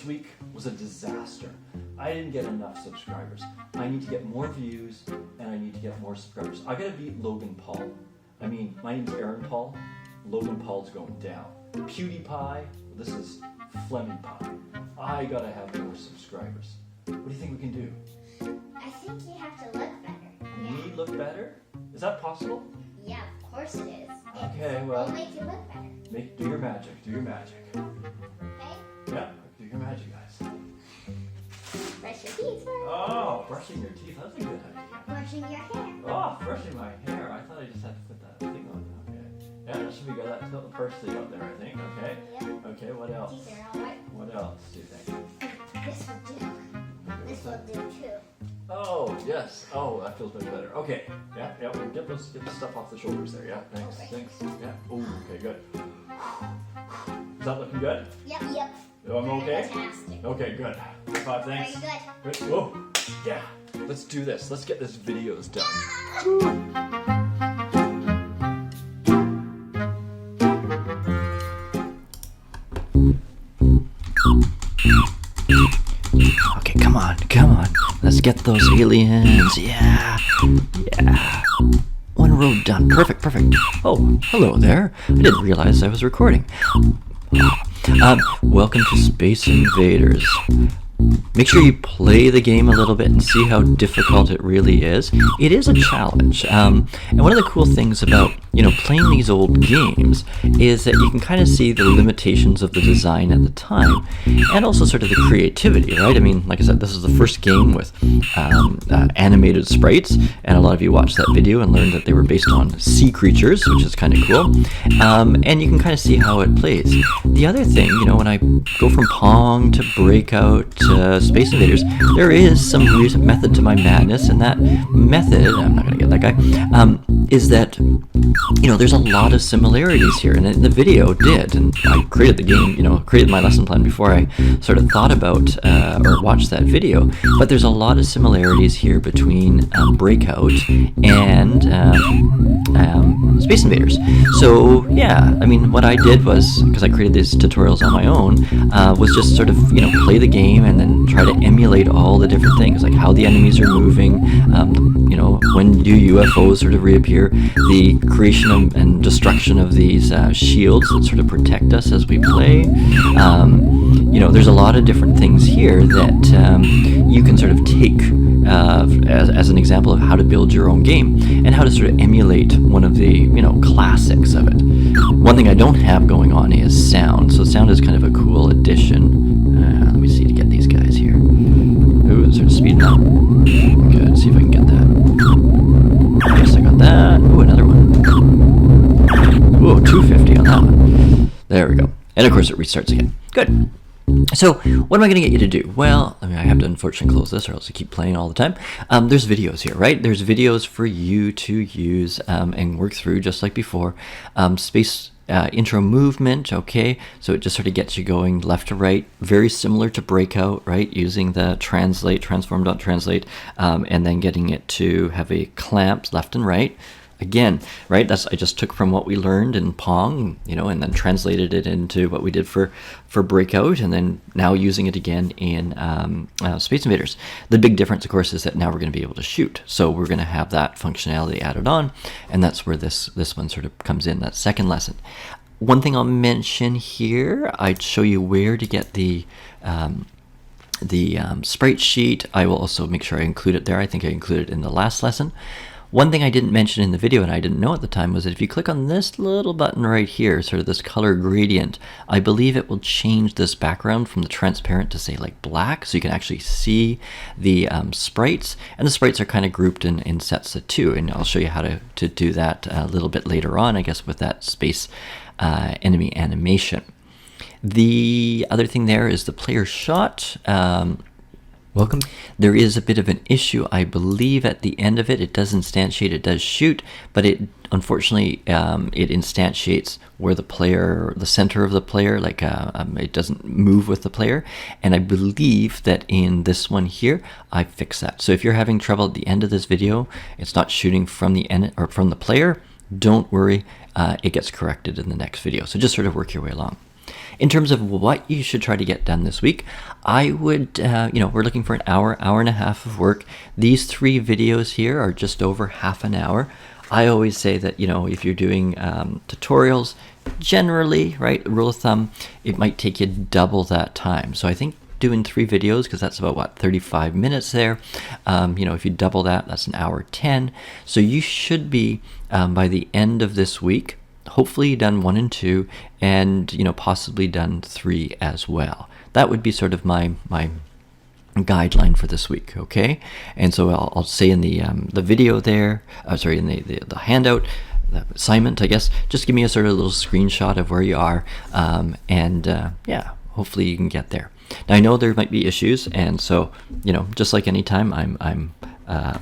week was a disaster. I didn't get enough subscribers. I need to get more views and I need to get more subscribers. I gotta beat Logan Paul. I mean, my name's Aaron Paul. Logan Paul's going down. PewDiePie, this is Fleming Pie. I gotta have more subscribers. What do you think we can do? I think you have to look better. Me look better? Is that possible? Yeah, of course it is. Okay, well, It'll make you look better. do your magic. Do your magic. Okay? Yeah, do your magic, guys. Brush your teeth first. Oh, brushing your teeth. That's a good idea. Brushing your hair. Oh, brushing my hair. I thought I just had to put that thing on. Okay. Yeah, that should be good. That's got the first thing up there, I think. Okay. Yep. Okay, what else? Teeth are alright. What else do you think? This will do. This will do too. Oh, yes. Oh, that feels much better. Okay. Yeah, yeah. We'll get the stuff off the shoulders there. Yeah, thanks. Okay. Thanks. Yeah. Oh, okay, good. Is that looking good? Yep. Oh, I'm okay? Fantastic. Okay, good. Five, thanks. Very good. Good. Whoa. Yeah. Let's do this. Let's get this videos done. Okay, come on. Let's get those aliens. Yeah. One row done. Perfect. Oh, hello there. I didn't realize I was recording. Welcome to Space Invaders. Make sure you play the game a little bit and see how difficult it really is. It is a challenge. And one of the cool things about, playing these old games is that you can kind of see the limitations of the design at the time and also sort of the creativity, right? I mean, like I said, this is the first game with animated sprites, and a lot of you watched that video and learned that they were based on sea creatures, which is kind of cool. And you can kind of see how it plays. The other thing, when I go from Pong to Breakout to Space Invaders, there is some method to my madness, and that method, I'm not going to get that guy, is that, there's a lot of similarities here, and the video did, and I created the game, created my lesson plan before I sort of thought about or watched that video, but there's a lot of similarities here between Breakout and Space Invaders. So, yeah, I mean, what I did was, because I created these tutorials on my own, was just sort of, play the game and then try to emulate all the different things, like how the enemies are moving, when do UFOs sort of reappear, the creation and destruction of these shields that sort of protect us as we play. There's a lot of different things here that you can sort of take as an example of how to build your own game and how to sort of emulate one of the classics of it. One thing I don't have going on is sound, so sound is kind of a cool addition. Let me see to get these guys here. Ooh, sort of speeding up. Good, see if I can get that. Yes, I got that. Ooh, another one. Ooh, 250 on that one. There we go. And of course it restarts again. Good. So, what am I going to get you to do? Well, I have to unfortunately close this or else I keep playing all the time. There's videos here, right? There's videos for you to use and work through just like before. Space intro movement, okay? So it just sort of gets you going left to right, very similar to Breakout, right? Using the transform.translate, and then getting it to have a clamp left and right. Again, right, I just took from what we learned in Pong, and then translated it into what we did for Breakout, and then now using it again in Space Invaders. The big difference, of course, is that now we're going to be able to shoot. So we're going to have that functionality added on, and that's where this one sort of comes in, that second lesson. One thing I'll mention here, I'd show you where to get the sprite sheet. I will also make sure I include it there. I think I included it in the last lesson. One thing I didn't mention in the video, and I didn't know at the time, was that if you click on this little button right here, sort of this color gradient, I believe it will change this background from the transparent to say like black, so you can actually see the sprites, and the sprites are kind of grouped in sets of two, and I'll show you how to do that a little bit later on, I guess, with that space enemy animation. The other thing there is the player shot. Welcome. There is a bit of an issue, I believe, at the end of it. It does instantiate, it does shoot, but it unfortunately it instantiates where the player, the center of the player, like it doesn't move with the player. And I believe that in this one here, I fixed that. So if you're having trouble at the end of this video, it's not shooting from the end or from the player, don't worry, it gets corrected in the next video. So just sort of work your way along. In terms of what you should try to get done this week, I would, we're looking for an hour, hour and a half of work. These 3 videos here are just over half an hour. I always say that, if you're doing tutorials, generally, right, rule of thumb, it might take you double that time. So I think doing 3 videos, because that's about 35 minutes there. If you double that, that's an hour 10. So you should be by the end of this week, hopefully done 1 and 2, and possibly done 3 as well. That would be sort of my guideline for this week, okay? And so I'll say in the video there, in the handout, the assignment, I guess, just give me a sort of little screenshot of where you are, hopefully you can get there. Now I know there might be issues, and so just like any time, I'm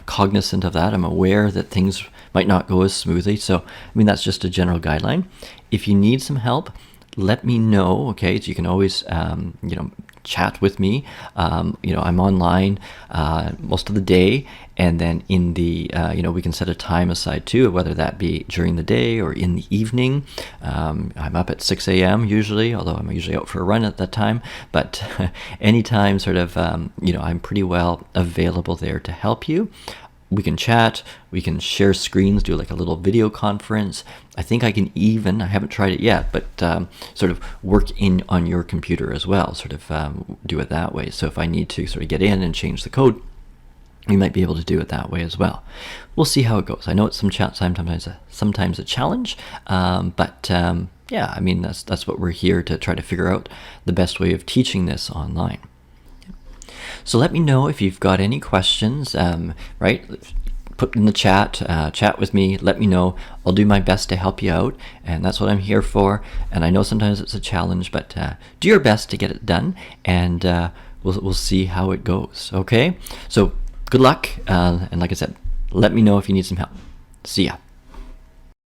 cognizant of that. I'm aware that things might not go as smoothly. So that's just a general guideline. If you need some help, let me know. Okay, so you can always chat with me. I'm online most of the day, and then in the we can set a time aside too, whether that be during the day or in the evening. I'm up at 6 a.m. usually, although I'm usually out for a run at that time. But anytime, sort of, I'm pretty well available there to help you. We can chat, we can share screens, do like a little video conference. I think I can even, I haven't tried it yet, but sort of work on your computer as well, sort of do it that way. So if I need to sort of get in and change the code, we might be able to do it that way as well. We'll see how it goes. I know it's sometimes a challenge, but that's what we're here to try to figure out, the best way of teaching this online. So let me know if you've got any questions, right? Put in the chat with me, let me know. I'll do my best to help you out, and that's what I'm here for. And I know sometimes it's a challenge, but do your best to get it done, and we'll see how it goes, okay? So good luck, and like I said, let me know if you need some help. See ya.